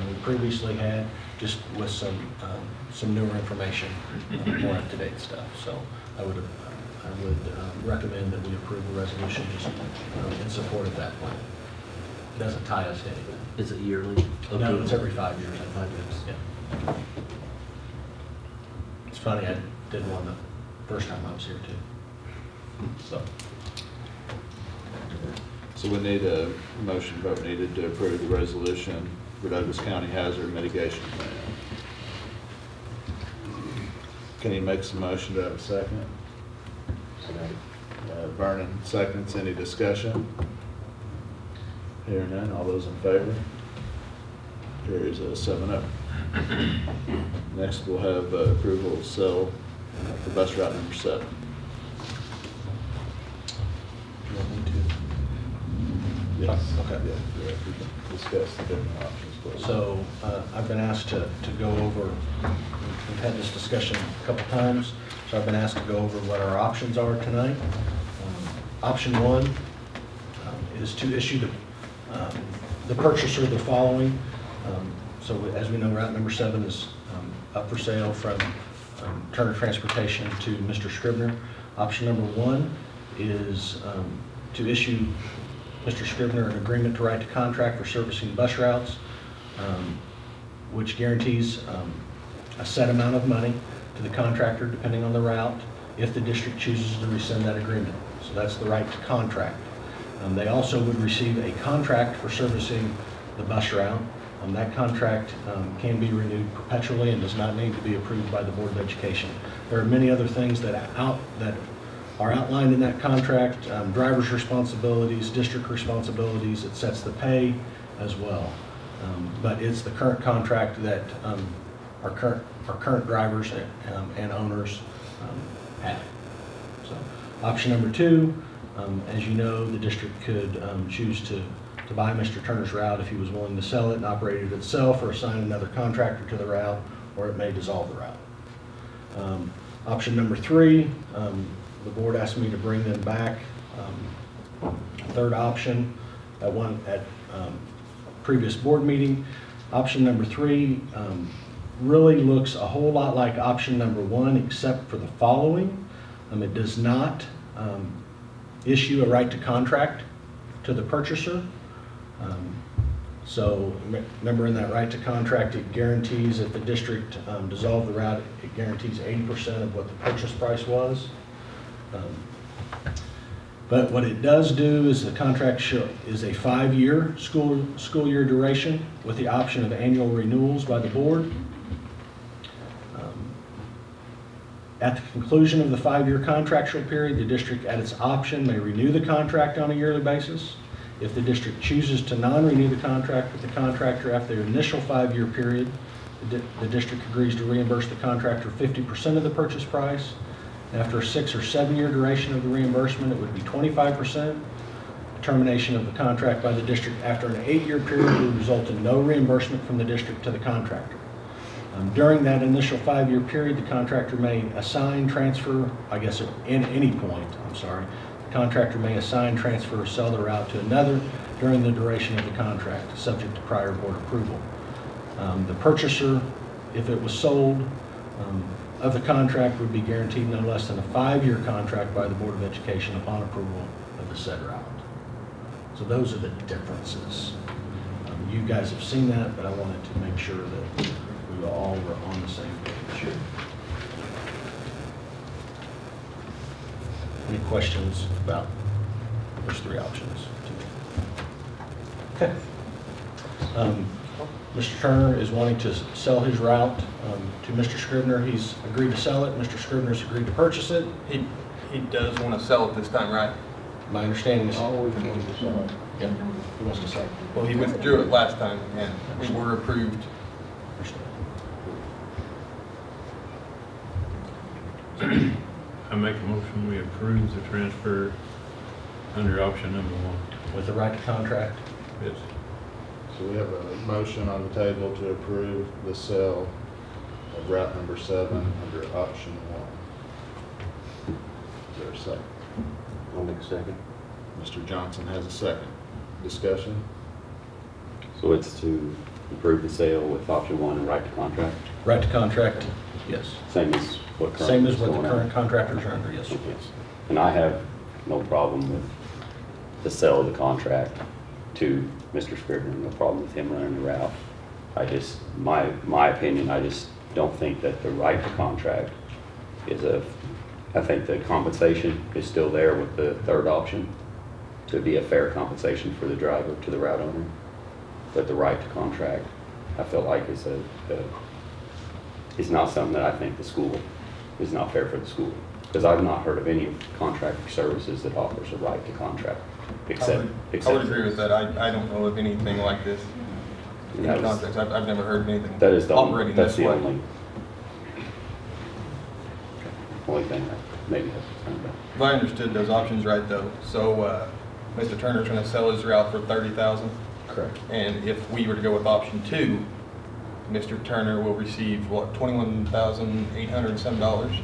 we previously had, just with some newer information, more up-to-date stuff. So I would recommend that we approve a resolution just in support of that plan. It doesn't tie us to anything. Is it yearly? No, it's every 5 years. 5 years. Yeah. It's funny, I did one the first time I was here too. So we need a motion vote needed to approve the resolution for Douglas County Hazard Mitigation Plan. Can you make some motion to have a second? Vernon seconds. Any discussion? Hearing none. All those in favor? Carries 7-0. Next, we'll have approval of sale for bus route number 7. Yes. Okay. Yeah, we can discuss the different options. Please. So I've been asked to go over, we've had this discussion a couple times, so I've been asked to go over what our options are tonight. Option 1 is to issue the purchaser the following. So as we know, route number 7 is up for sale from Turner Transportation to Mr. Scribner. Option number 1 is to issue Mr. Scribner an agreement to write to contract for servicing bus routes, which guarantees a set amount of money to the contractor depending on the route if the district chooses to rescind that agreement. So that's the right to contract. They also would receive a contract for servicing the bus route. That contract can be renewed perpetually and does not need to be approved by the Board of Education. There are many other things that are outlined in that contract, driver's responsibilities, district responsibilities. It sets the pay as well. But it's the current contract that our current drivers and owners have. So, option number 2, as you know, the district could choose to buy Mr. Turner's route if he was willing to sell it and operate it itself, or assign another contractor to the route, or it may dissolve the route. Option number 3, the board asked me to bring them back. Third option at previous board meeting. Option number 3 really looks a whole lot like option number 1, except for the following. It does not issue a right to contract to the purchaser. So remember, in that right to contract, it guarantees if the district dissolved the route, it guarantees 80% of what the purchase price was. But what it does do is the contract is a 5-year school year duration with the option of annual renewals by the board. At the conclusion of the 5-year contractual period, the district at its option may renew the contract on a yearly basis. If the district chooses to non-renew the contract with the contractor after the initial 5-year period, the district agrees to reimburse the contractor 50% of the purchase price. After a 6 or 7 year duration of the reimbursement, it would be 25%. Termination of the contract by the district after an 8-year period would result in no reimbursement from the district to the contractor. During that initial 5-year period, the contractor may assign, transfer, at any point, the contractor may assign, transfer, or sell the route to another during the duration of the contract, subject to prior board approval. The purchaser, if it was sold, of the contract would be guaranteed no less than a 5-year contract by the Board of Education upon approval of the said route. So those are the differences. You guys have seen that, but I wanted to make sure that we all were on the same page. Any questions about those 3 options? Okay. Mr. Turner is wanting to sell his route to Mr. Scribner. He's agreed to sell it. Mr. Scribner's agreed to purchase it. He does want to sell it this time, right? My understanding is. Always wanted to sell it. Yeah, he wants to sell it. Well, he withdrew it last time, and we were approved. I make a motion we approve the transfer under option number 1. With the right to contract? Yes. So we have a motion on the table to approve the sale of route number 7 under option 1. Is there a second? I'll make a second. Mr. Johnson has a second. Discussion? So it's to approve the sale with option 1 and right to contract? Right to contract, yes. Same as what Same as what the current contractors are under, yes. Okay. And I have no problem with the sale of the contract to Mr. Scribner, no problem with him running the route. My opinion, I just don't think that the right to contract is I think the compensation is still there with the third option to be a fair compensation for the driver to the route owner. But the right to contract, I feel like is not something that I think the school is not fair for the school. Because I've not heard of any contractor services that offers a right to contract. I would agree with that. I don't know of anything like this in contracts. I've never heard of anything that is operating that's this the way. only thing I maybe have concern about. If I understood those options right, though, so Mr. Turner's going to sell his route for $30,000. Correct. And if we were to go with option 2, Mr. Turner will receive what, $21,800 and some dollars?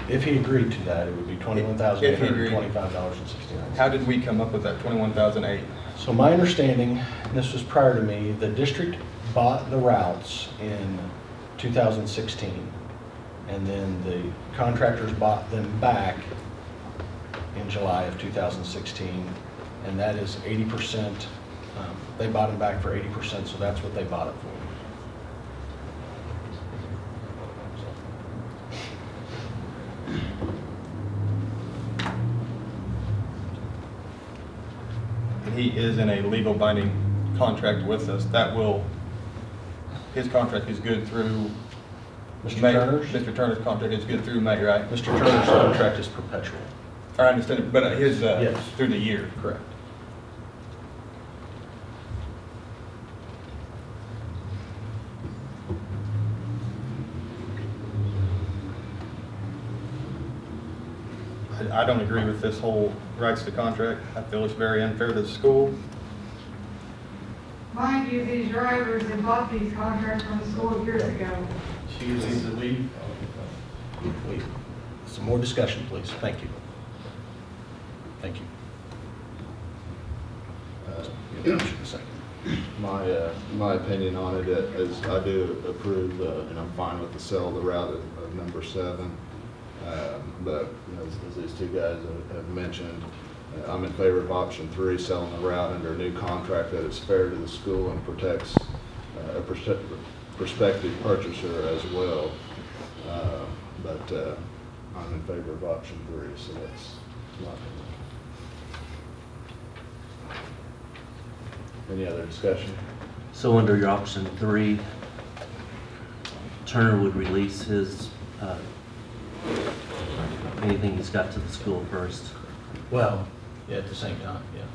If he agreed to that, it would be $21,825.69. How did we come up with that $21,008? So my understanding, and this was prior to me, the district bought the routes in 2016, and then the contractors bought them back in July of 2016, and that is 80%. They bought them back for 80%, so that's what they bought it for. he is in a legal binding contract with us, his contract is good through Mr. May. Turner's? Mr. Turner's contract is good through May, right? Mr. Turner's contract is perpetual. I understand it, but his, Yes. through the year. Correct. I don't agree with this whole rights to contract. I feel it's very unfair to the school. Mind you, these drivers that bought these contracts from the school years ago. Excuse me, to leave. Some more discussion, please. Thank you. Thank you. You have a motion, a second. My opinion on it is I do approve, and I'm fine with the sale of the route of number 7. But as these two guys have mentioned, I'm in favor of option 3, selling the route under a new contract that is fair to the school and protects a prospective purchaser as well. But I'm in favor of option 3, so that's my opinion. Any other discussion? So under your option 3, Turner would release his anything he's got to the school first. Well, yeah, at the same time, yes.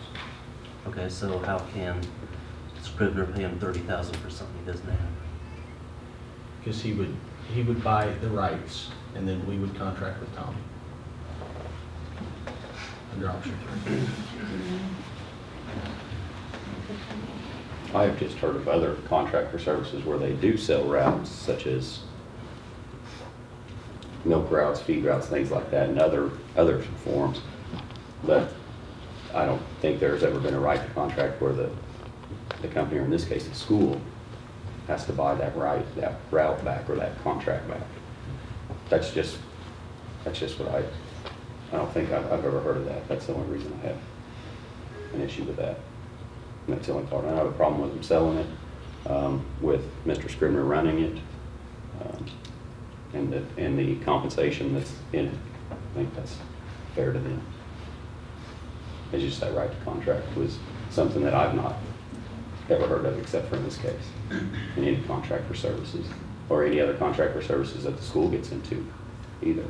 Okay, so how can Scrivener pay him $30,000 for something he doesn't have? Because he would buy the rights, and then we would contract with Tommy under option 3. I've just heard of other contractor services where they do sell routes, such as milk routes, feed routes, things like that, and other forms. But I don't think there's ever been a right to contract where the company, or in this case the school, has to buy that route back or that contract back. That's just what I don't think I've ever heard of that. That's the only reason I have an issue with that. And that's the only part. I don't have a problem with them selling it, with Mr. Scrivener running it, and the compensation that's in it. I think that's fair to them. As you say, right to contract was something that I've not ever heard of, except for in this case, in any contract for services, or any other contract for services that the school gets into either.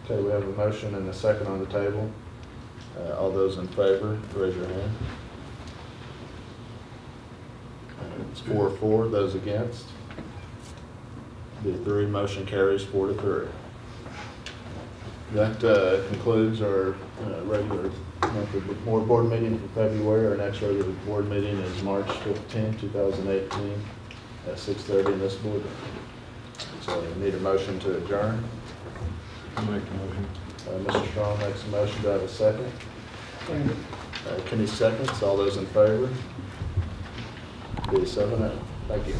Okay, we have a motion and a second on the table. All those in favor, raise your hand. It's 4-4. Those against? The 3, motion carries 4-3. That concludes our regular monthly board meeting for February. Our next regular board meeting is March 15, 2018 at 6:30 in this board room. So we need a motion to adjourn. I'll make the motion. Mr. Strong makes a motion. Do I have a second? Kenny seconds. All those in favor? Be 7-0. Thank you.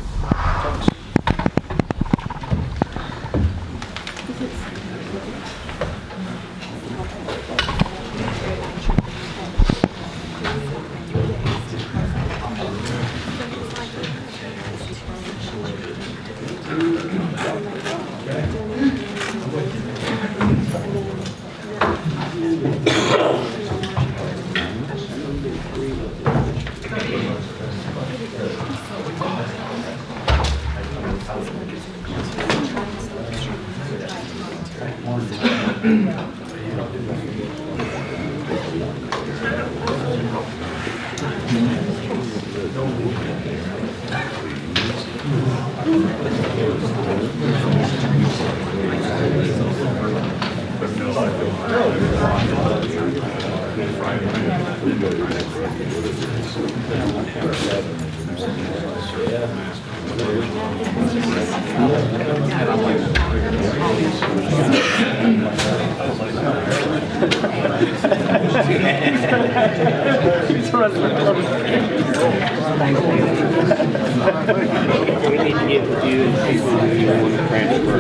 We need to get with you and see if you want to transfer.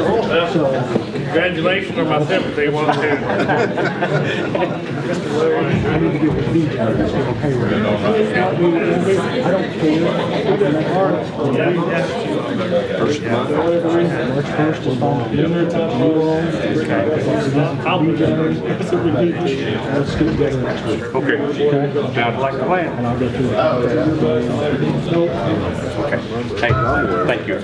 Congratulations or my sympathy, one or two. First month. March 1st is fine. Dinner time. I'll be down. Let's get together next week. Okay. Sounds like a plan. And I'll go through it. Okay. Hey, thank you.